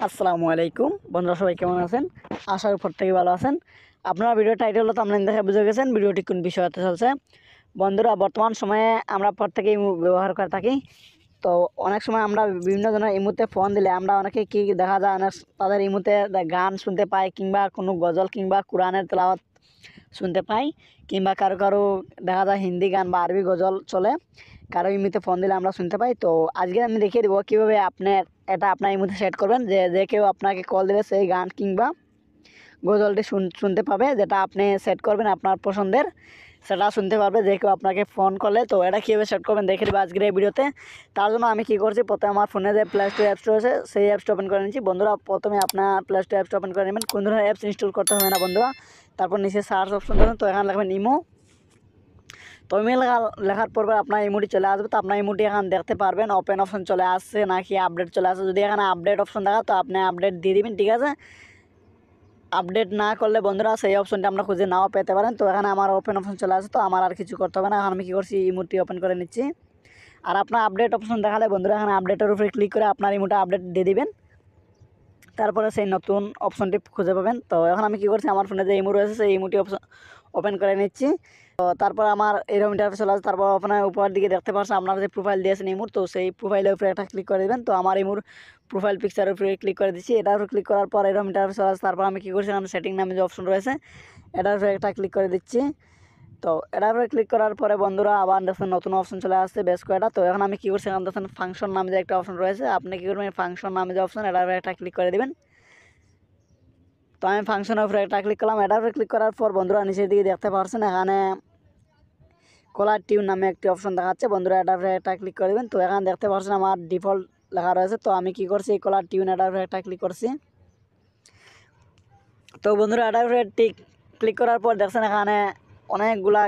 আসসালামু আলাইকুম বন্ধুরা, সবাই কেমন আছেন? আশা করি প্রত্যেকে ভালো আছেন। আপনারা ভিডিও টাইটেল তো আপনারা দেখে বুঝে গেছেন ভিডিওটি কোন বিষয়তে চলছে। বন্ধুরা, বর্তমান সময়ে আমরা প্রত্যেকেই ইমো ব্যবহার করে থাকি। তো অনেক সময় আমরা বিভিন্ন জনের ইমোতে ফোন দিলে আমরা অনেকে কি দেখা যায়, অনেক তাদের ইমোতে গান শুনতে পাই, কিংবা কোনো গজল কিংবা কোরআনের তেলাওয়াত শুনতে পাই, কিংবা কারো কারো দেখা যায় হিন্দি গান বা আরবি গজল চলে, কারো ইমোতে ফোন দিলে আমরা শুনতে পাই। তো আজকে আমি দেখিয়ে দেবো কীভাবে এটা আপনার ইমোতে সেট করবেন, যে কেউ আপনাকে কল দেবে সেই গান কিংবা গজলটি শুনতে পাবে, যেটা আপনি সেট করবেন আপনার পছন্দের, সেটা শুনতে পারবে যে কেউ আপনাকে ফোন করলে। তো এটা কীভাবে সেট করবেন দেখে দেবো আজকের এই ভিডিওতে। তার জন্য আমি কী করছি, প্রথমে আমার ফোনে যে প্লে স্টোর অ্যাপসটা রয়েছে সেই অ্যাপসটা ওপেন করে নিচ্ছি। বন্ধুরা, প্রথমে আপনার প্লে স্টোর অ্যাপসটা ওপেন করে নেবেন। কোন ধরনের অ্যাপস ইনস্টল করতে হবে না বন্ধুরা। তারপর নিচে সার্চ অপশন দেবেন, তো এখানে লিখবেন ইমো। তো ইমেল লেখার পর আপনার ইমোটি চলে আসবে। তো আপনার ইমোটি এখানে দেখতে পারবেন ওপেন অপশন চলে আসছে নাকি আপডেট চলে আসছে। যদি এখানে আপডেট অপশন দেখা তো আপনি আপডেট দিয়ে দিবেন, ঠিক আছে। আপডেট না করলে বন্ধুরা সেই অপশনটা আমরা খুঁজে নাও পেতে পারেন। তো এখানে আমার ওপেন অপশন চলে আসে, তো আমার আর কিছু করতে হবে না। এখন আমি কী করছি, ইমোটি ওপেন করে নিচ্ছি। আর আপনার আপডেট অপশন দেখালে বন্ধুরা এখানে আপডেটের উপরে ক্লিক করে আপনার ইমোটা আপডেট দিয়ে দিবেন। তারপরে সেই নতুন অপশনটি খুঁজে পাবেন। তো এখন আমি কী করছি, আমার ফোনে যে ইমো রয়েছে সেই ইমোটি অপশন ওপেন করে নিচ্ছি। তো তারপর আমার এরকম ইন্টারফেস চলে আসে। তারপর আপনার উপরের দিকে দেখতে পাচ্ছেন আপনার যে প্রোফাইল দিয়েছেন ইমোর, তো সেই প্রোফাইলের উপরে একটা ক্লিক করে দেবেন। তো আমার ইমোর প্রোফাইল পিকচারের উপরে ক্লিক করে দিচ্ছি। এটার উপরে ক্লিক করার পর এরকম ইন্টারফেস চলে আসে। তারপর আমি কী করছি, এখানে সেটিং নামে যে অপশন রয়েছে এটার উপরে একটা ক্লিক করে দিচ্ছি। তো এটার উপরে ক্লিক করার পরে বন্ধুরা আবার দেখছেন নতুন অপশন চলে আসছে বেশ কয়েকটা। তো এখন আমি কী করছি, এখানে দেখছেন ফাংশন নামে যে একটা অপশন রয়েছে, আপনি কী করবেন ফাংশন নামে যে অপশন এটার উপরে একটা ক্লিক করে দেবেন। তো আমি ফাংশনের উপরে একটা ক্লিক করলাম। এটার উপরে ক্লিক করার পর বন্ধুরা নিচের দিকে দেখতে পাচ্ছেন এখানে কলার টিউন নামে একটি অপশন দেখাচ্ছে। বন্ধুরা এটার উপরে একটা ক্লিক করে দেবেন। তো এখানে দেখতে পাচ্ছেন আমার ডিফল্ট লেখা রয়েছে। তো আমি কী করছি, এই কলার টিউন এটার উপরে একটা ক্লিক করছি। তো বন্ধুরা এটার উপরে ক্লিক করার পর দেখছেন এখানে অনেকগুলা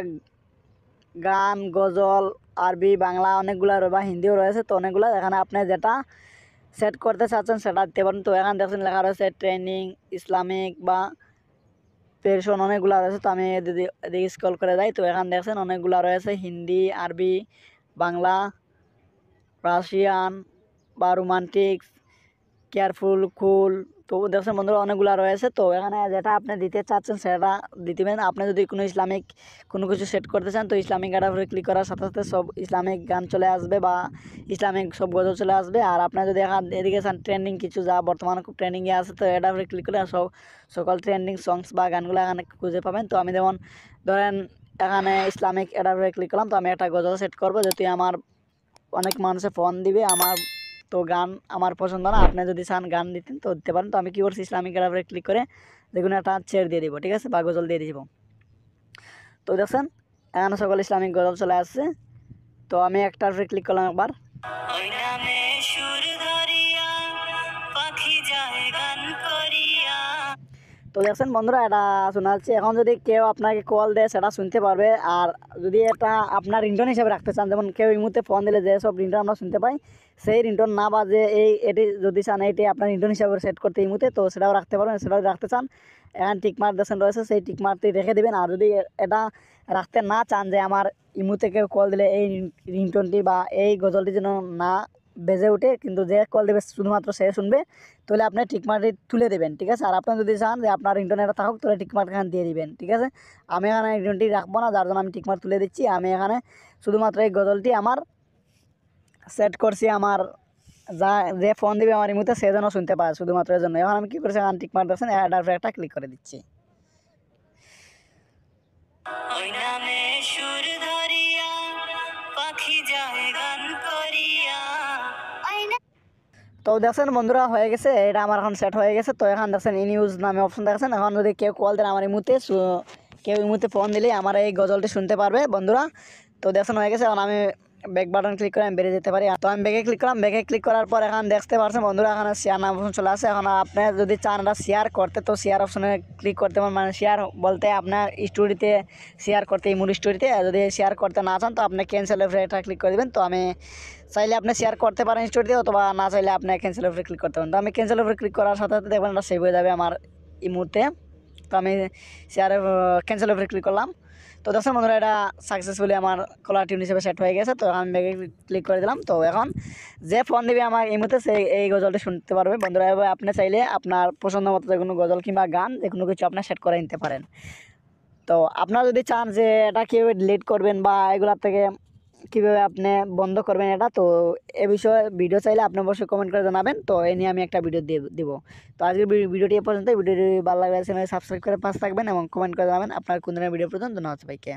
গান, গজল, আরবি, বাংলা অনেকগুলা বা হিন্দিও রয়েছে। তো অনেকগুলো এখানে আপনি যেটা সেট করতে চাচ্ছেন সেটা দিতে পারেন। তো এখানে দেখছেন লেখা রয়েছে ট্রেনিং, ইসলামিক বা পেরশন অনেকগুলো রয়েছে। তো আমি এদিকে স্ক্রল করে যাই। তো এখানে দেখছেন অনেকগুলো রয়েছে হিন্দি, আরবি, বাংলা, রাশিয়ান বা রোমান্টিক্স, কেয়ারফুল, কুল। তো দেখছেন বন্ধুরা অনেকগুলো রয়েছে। তো এখানে যেটা আপনি দিতে চাচ্ছেন সেটা দিতেবেন। আপনি যদি কোনো ইসলামিক কোনো কিছু সেট করতে চান তো ইসলামিক গানের উপরে ক্লিক করার সাথে সাথে সব ইসলামিক গান চলে আসবে বা ইসলামিক সব গজল চলে আসবে। আর আপনার যদি এদিকে চান ট্রেন্ডিং কিছু যা বর্তমানে খুব ট্রেন্ডিংয়ে আছে তো এটার উপরে ক্লিক করে সকল ট্রেন্ডিং সংস বা গানগুলো এখানে খুঁজে পাবেন। তো আমি যেমন ধরেন এখানে ইসলামিক এটার উপরে ক্লিক করলাম। তো আমি একটা গজল সেট করবো, যেহেতু আমার অনেক মানুষে ফোন দিবে আমার, তো গান আমার পছন্দ না। আপনি যদি চান গান দিতেন তো দিতে পারেন। তো আমি কী করছি, ইসলামিক উপরে ক্লিক করে দেখুন একটা ছেড় দিয়ে দিব, ঠিক আছে, বা গজল দিয়ে দিব। তো দেখছেন এখানে সকল ইসলামিক গজল চলে আসছে। তো আমি একটার উপরে ক্লিক করলাম একবার। তো দেখছেন বন্ধুরা এটা শোনা যাচ্ছে। এখন যদি কেউ আপনাকে কল দেয় সেটা শুনতে পারবে। আর যদি এটা আপনার রিংটোন হিসেবে রাখতে চান, যেমন কেউ এই মুহূর্তে ফোন দিলে যেসব রিংটোন আমরা শুনতে পাই সেই রিংটোন না বাজে এটি যদি চান এটি আপনার রিংটোন হিসাবে সেট করতে এই মুহূর্তে, তো সেটাও রাখতে পারবেন। সেটাও রাখতে চান এখানে টিকমার্ক দেশেন রয়েছে, সেই টিকমার্কটি রেখে দেবেন। আর যদি এটা রাখতে না চান যে আমার ইমুতে কেউ কল দিলে এই রিংটোনটি বা এই গজলটি যেন না বেজে ওঠে, কিন্তু যে কল দেবে শুধুমাত্র সে শুনবে, তাহলে আপনি টিকমার্কটি তুলে দেবেন, ঠিক আছে। আর আপনি যদি চান যে আপনার রিংটোন এটা থাকুক তাহলে টিকমার্ক এখানে দিয়ে দিবেন, ঠিক আছে। আমি এখানে রিংটোনটি রাখবো না, যার জন্য আমি টিকমার্ক তুলে দিচ্ছি। আমি এখানে শুধুমাত্র এই গজলটি আমার সেট করছি, আমার যে ফোন দিবে আমার ইমুতে সে যেন শুনতে পায়, শুধুমাত্র এর জন্য। এখন আমি কী করছি, এখানে টিকমার্ক দেখছেন এটার উপরে একটা ক্লিক করে দিচ্ছি। তো দেখছেন বন্ধুরা হয়ে গেছে, এটা আমার এখন সেট হয়ে গেছে। তো এখন দেখছেন ইন ইউজ নামে অপশন দেখছেন। এখন যদি কেউ কল দেন আমার কেউ ইমুতে ফোন দিলে আমার এই গজলটি শুনতে পারবে বন্ধুরা। তো দেখছেন হয়ে গেছে। এখন আমি ব্যাক বাটন ক্লিক করে আমি বেরিয়ে যেতে পারি। তো আমি ব্যাকে ক্লিক করলাম। ব্যাকে ক্লিক করার পর এখন দেখতে পাচ্ছেন বন্ধুরা এখানে শেয়ার নাম অপশন চলে আসে। এখন আপনি যদি চান এটা শেয়ার করতে তো শেয়ার অপশনে ক্লিক করতে পারেন। মানে শেয়ার বলতে আপনার স্টোরিতে শেয়ার করতে, ইমোর স্টোরিতে। যদি শেয়ার করতে না চান তো আপনি ক্যান্সেল উপরে এটা ক্লিক করে দেবেন। তো আমি চাইলে আপনি শেয়ার করতে পারেন স্টোরিতে, অথবা না চাইলে আপনি ক্যান্সেল উপরে ক্লিক করতে পারেন। তো আমি ক্যান্সেল উপরে ক্লিক করার সাথে সাথে দেখবেন এটা সেভ হয়ে যাবে আমার ইমোতে। তো আমি ক্যান্সেল উপরে ক্লিক করলাম। তো তো দর্শক বন্ধুরা এটা সাকসেসফুলি আমার কলার টিউন হিসেবে সেট হয়ে গেছে। তো আমি ব্যাগে ক্লিক করে দিলাম। তো এখন যে ফোন দিবে আমার এই মুহূর্তে সে এই গজলটি শুনতে পারবে। বন্ধুরা এভাবে আপনি চাইলে আপনার পছন্দ মতো যে কোনো গজল কিংবা গান যে কোনো কিছু আপনার সেট করে নিতে পারেন। তো আপনারা যদি চান যে এটা কীভাবে ডিলিট করবেন বা এগুলার থেকে কীভাবে আপনি বন্ধ করবেন এটা, তো এ বিষয়ে ভিডিও চাইলে আপনি অবশ্যই কমেন্ট করে জানাবেন। তো এ নিয়ে আমি একটা ভিডিও দিব। তো আজকের ভিডিওটি এ পর্যন্ত। ভিডিওটি ভালো লাগলে চ্যানেল সাবস্ক্রাইব করে পাশে থাকবেন এবং কমেন্ট করে জানাবেন আপনার কোন ধরনের ভিডিও পর্যন্ত ধন্যবাদ সবাইকে।